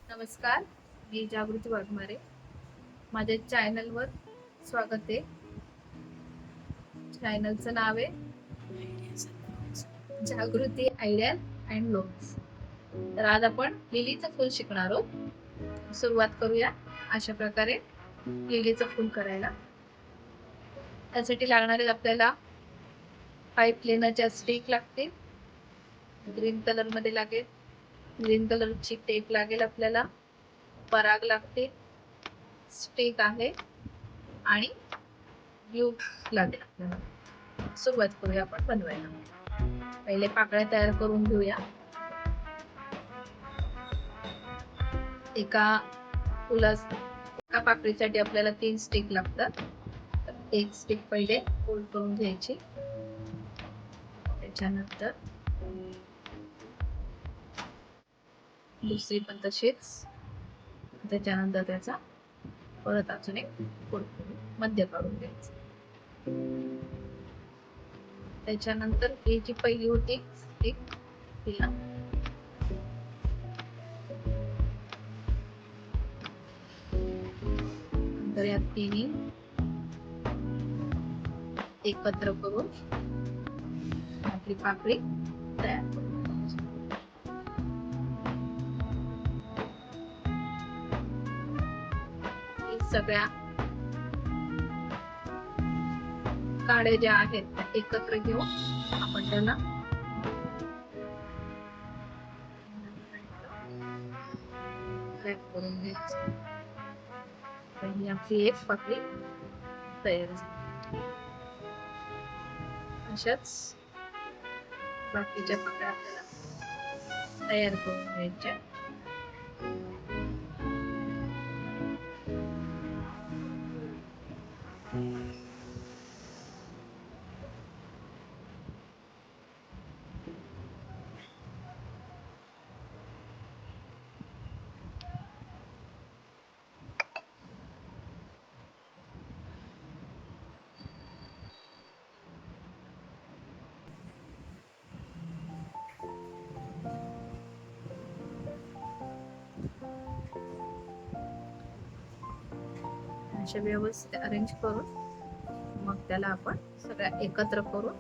नमस्कार, मी जागृती वाघमारे. माझ्या चॅनलवर स्वागत आहे. चॅनलचं नाव आहे जागृती आयडिया अँड लोन्स. तर आज आपण लिलीचं फुल शिकणार आहोत. सुरुवात करूया अशा प्रकारे लिलीचं फुल करायला. त्यासाठी लागणारे आपल्याला पाईप लेनाच्या स्टिक लागतील. ग्रीन कलर मध्ये लागेल. ग्रीन कलरची टेप लागेल आपल्याला. पराग लागते, स्टिक आहे आणि ग्लू लागेल आपल्याला. सुरुवात करूया आपण बनवायला. पहिले पाकळ्या तयार करून घेऊया. एका पाकळीसाठी आपल्याला 3 स्टिक लागतात. तर एक स्टिक पहिले फोल्ड करून घ्यायची. त्याच्यानंतर दुसरी पण तशीच. त्याच्यानंतर त्याचा परत अजून एक फोल्ड करून मध्य काढून घ्यायचं. त्याच्यानंतर ही जी पहिली होती स्टिक तिला नंतर या तिन्ही एकत्र करून आपली पाकळी तयार करून सगळ्या काड्या ज्या आहेत त्या एकत्र घेऊन आपण त्याला रॅप करून घ्यायचं. ही आपली एक पाकळी तयार झाली. अशाच बाकीच्या पाकळ्या आपल्याला तयार करून घ्यायच्या. अशा व्यवस्थित अरेंज करून मग त्याला आपण सगळ्या एकत्र करून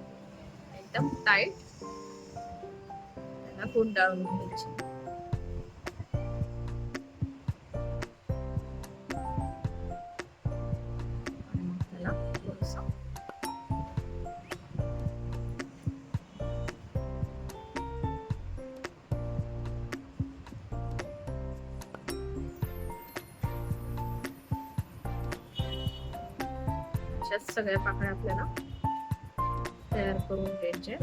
एकदम टाईट त्याला गुंडाळून घ्यायची. त्याला थोडंसं अशाच सगळ्या पाकळ्या आपल्याला तयार करून घ्यायच्या.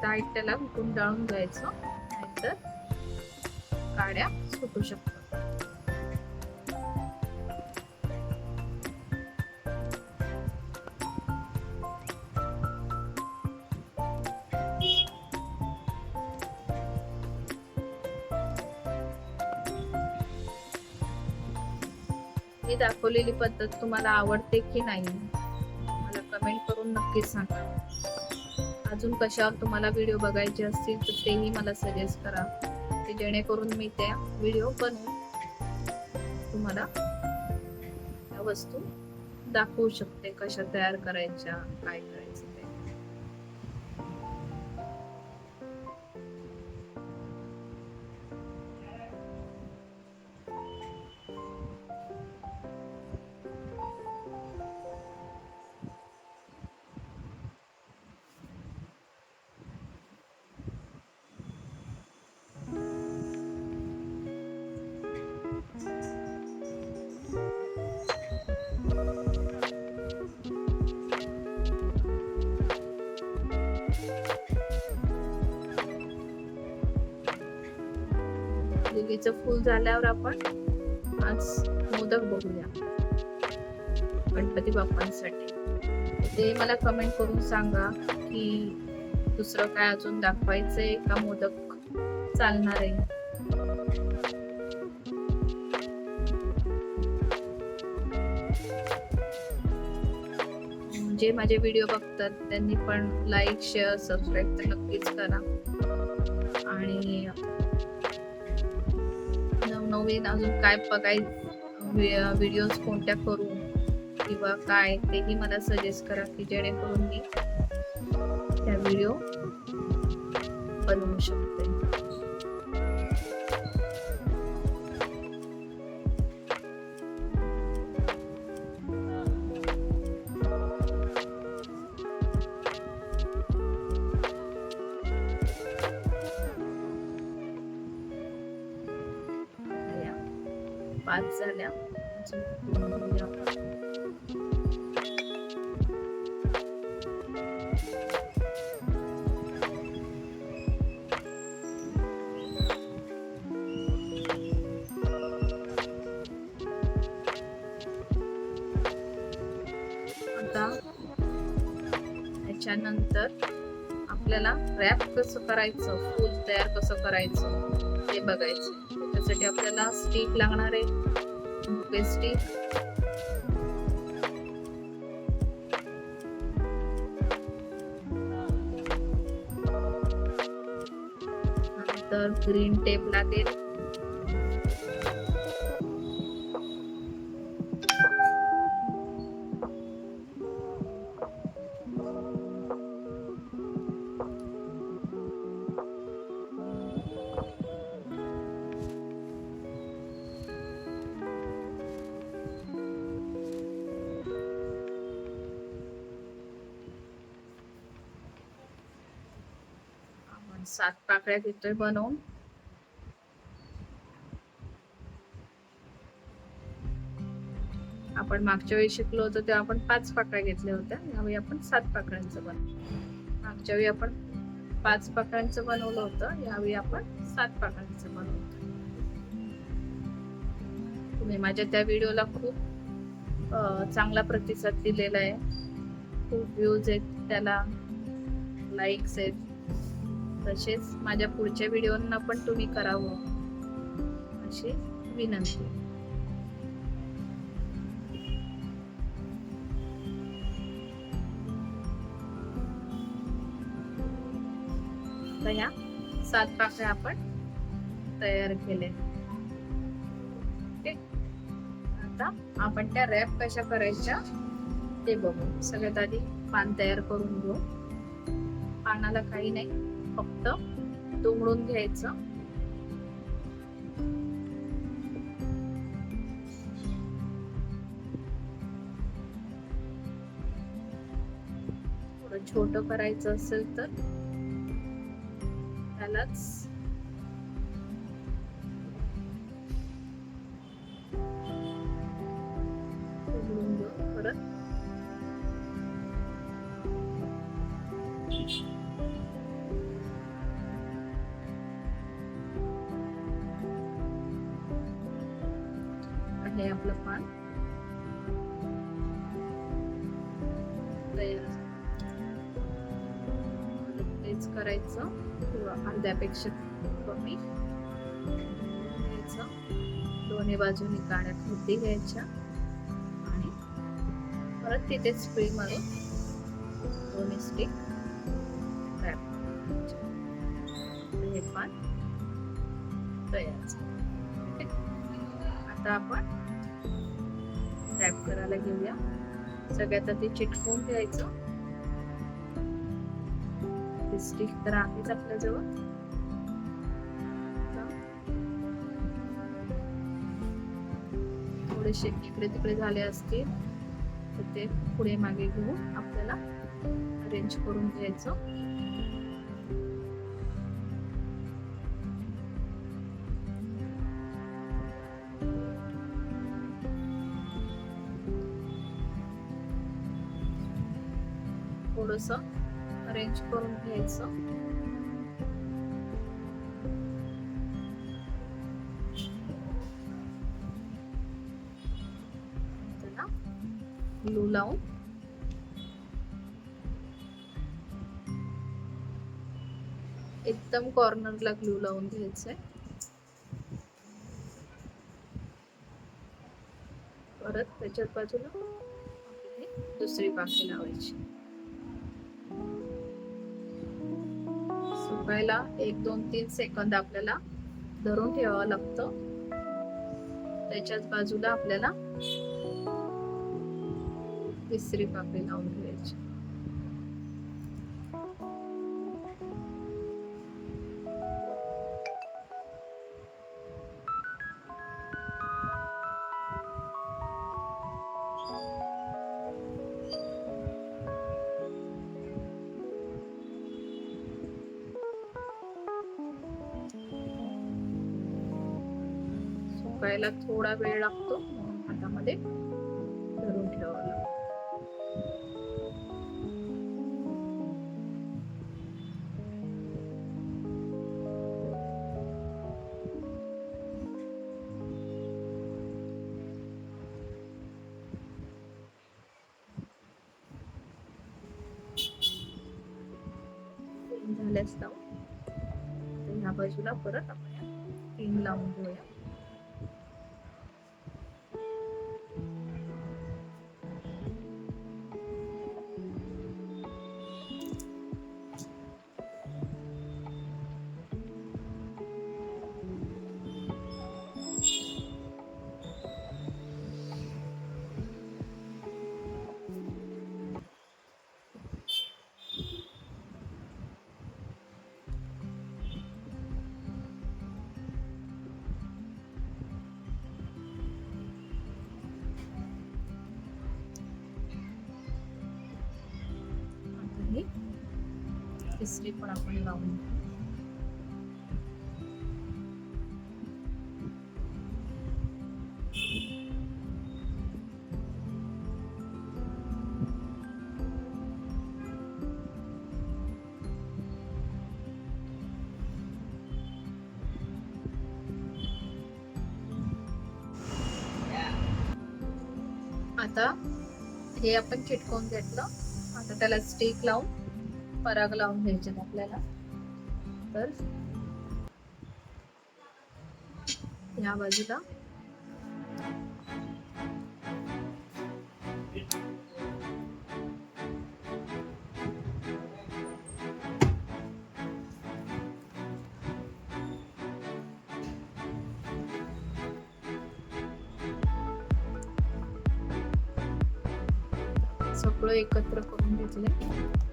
टाईट त्याला गुंडाळून घ्यायचं, नाहीतर काड्या सुटू शकतात. मी दाखवलेली पद्धत तुम्हाला आवडते की नाही मला कमेंट करून नक्की सांगा. अजून कशावर तुम्हाला व्हिडिओ बघायचे असतील तर तेही मला सजेस्ट करा, की जेणेकरून मी त्या व्हिडिओ बनवून तुम्हाला त्या वस्तू दाखवू शकते, कशा तयार करायच्या, काय करायचं ते. लिलीचं फूल झाल्यावर आपण आज मोदक बघूया गणपती बाप्पांसाठी. ते मला कमेंट करून सांगा की दुसरं काय अजून दाखवायचंय का मोदक चालणार आहे. जे माझे व्हिडिओ बघतात त्यांनी पण लाईक शेअर सबस्क्राईब तर नक्कीच करा. आणि नवनवीन अजून काय बघायचं व्हिडिओज कोणत्या करू किंवा काय तेही मला सजेस्ट करा की जेणेकरून मी त्या व्हिडिओ बनवू शकते. पाच झाल्या. आता त्याच्यानंतर आपल्याला रॅप कसं करायचं, फूल तयार कसं करायचं ते बघायचं. त्यासाठी आपल्याला स्टिक लागणार आहे, बुके स्टिक, नंतर ग्रीन टेप लागेल, आपण 7 पाकळ्या घेतोय बनवून. आपण मागच्या वेळी शिकलो होतो तेव्हा आपण 5 पाकळ्या घेतल्या होत्या. यावेळी आपण 7 पाकळ्यांचं बनवू. मागच्या वेळी आपण 5 पाकळ्यांचं बनवलं होतं, यावेळी आपण 7 पाकळ्यांचं बनवतो. तुम्ही माझ्या त्या व्हिडिओला खूप चांगला प्रतिसाद दिलेला आहे. खूप व्ह्यूज आहेत त्याला, लाईक्स आहेत. तसेच माझ्या पुढच्या व्हिडिओंना पण तुम्ही करावं अशी विनंती. तर या 7 पाकळ्या आपण तयार केल्या. आता आपण त्या रॅप कशा करायच्या ते बघू. सगळ्यात आधी पान तयार करून घेऊ. पानाला काही नाही, फक्त दुमडून घ्यायचं. थोडं छोटं करायचं असेल तर त्यालाच दुमडून घेऊ परत. हे आपलं पान तयार. तेच करायचं किंवा अर्ध्यापेक्षा कमी घ्यायचं. दोन्ही बाजूनी काड्या खाली घ्यायच्या आणि परत तिथे स्प्रे मारून दोन्ही स्टिक रॅप. हे पान तयार. आता आपण रॅप करायला घेऊया. सगळ्यात आधी चिटकवून घ्यायचं. स्टिक तर आहेच आपल्याजवळ. थोडेसे इकडे तिकडे झाले असतील तर ते पुढे मागे घेऊन आपल्याला अरेंज करून घ्यायचं. थोडस अरेंज करून घ्यायचं. ग्लू लावून एकदम कॉर्नरला ग्लू लावून घ्यायचंय. परत त्याच्यात बाजूला दुसरी पाकळी लावायची. सुकायला 1 2 3 सेकंद आपल्याला धरून ठेवावं लागतं. त्याच्याच बाजूला आपल्याला तिसरी पाकळी लावून घ्यायची. सुकायला थोडा वेळ लागतो, हातामध्ये धरून ठेवावं लागतं. झाल्यास लावून ह्या बाजूला परत आपण 3 लावून घेऊया. तिसरी पण आपण लावून आता हे आपण चिटकवून घेतलं. आता त्याला स्टिक लावून पराग लावून घ्यायचे आपल्याला. तर या बाजूला सगळं एकत्र करून घेतलंय.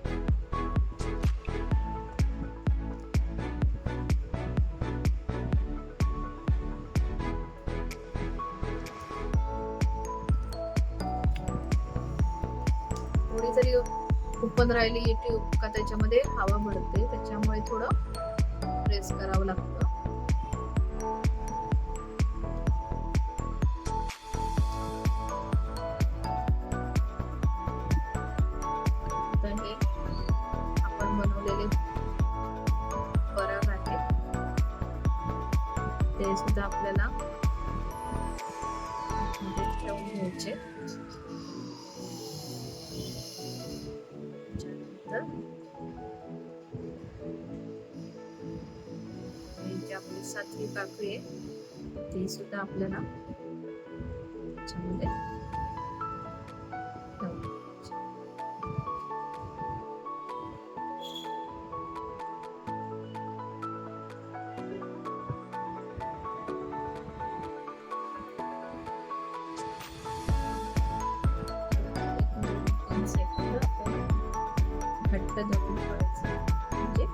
थोडी जरी ओपन राहिली ट्यूब का त्याच्यामध्ये हवा भरते, त्याच्यामुळे थोडं प्रेस करावं लागतं. हे आपण बनवलेले पराग आहे, ते सुद्धा आपल्याला ठेवून घ्यायचे. जी आपली 7वी पाकळी आहे ती सुद्धा आपल्याला त्याच्यामध्ये घट्ट धरून ठेवायचं. म्हणजे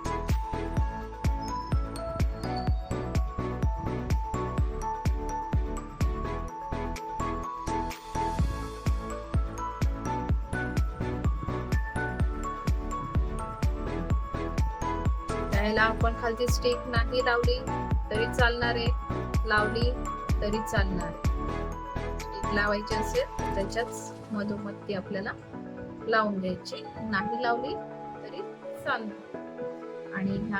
त्याला आपण खालची स्टिक नाही लावली तरी चालणार आहे, लावली तरी चालणार आहे. स्टिक लावायची असेल त्याच्याच मधोमध ती आपल्याला लावून द्यायची, नाही लावली तरी चालणार. आणि ह्या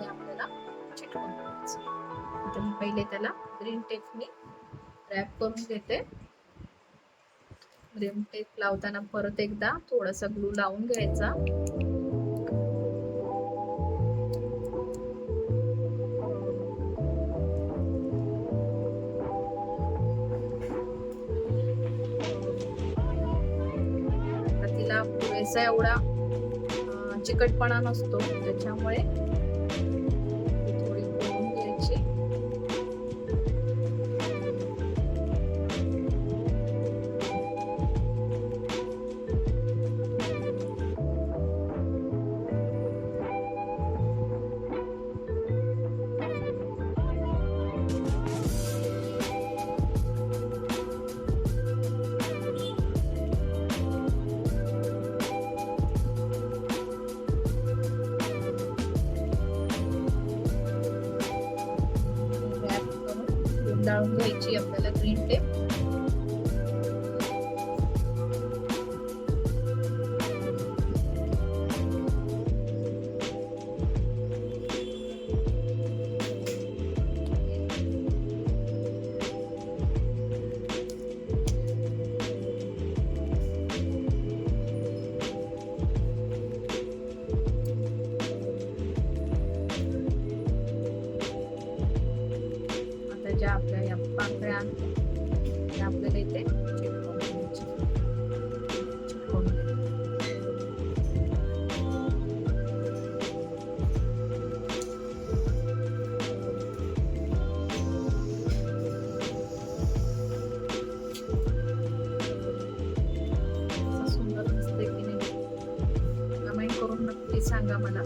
आपल्याला चिटकून द्यायचं. तर मी पहिले त्याला ग्रीन टेपने रॅप करून घेते. ग्रीन टेप लावताना परत एकदा थोडासा ग्लू लावून घ्यायचा. तिला पुरेसा एवढा चिकटपणा नसतो, त्याच्यामुळे थोडी करून घ्यायची. गुंडाळून घ्यायची आपल्याला ग्रीन टेप. ज्या आपल्या या पाकळ्या त्या आपल्याला इथे चिटकवून घ्यायच्या. सुंदर दिसते की नाही, कमेंट करून नक्की सांगा मला.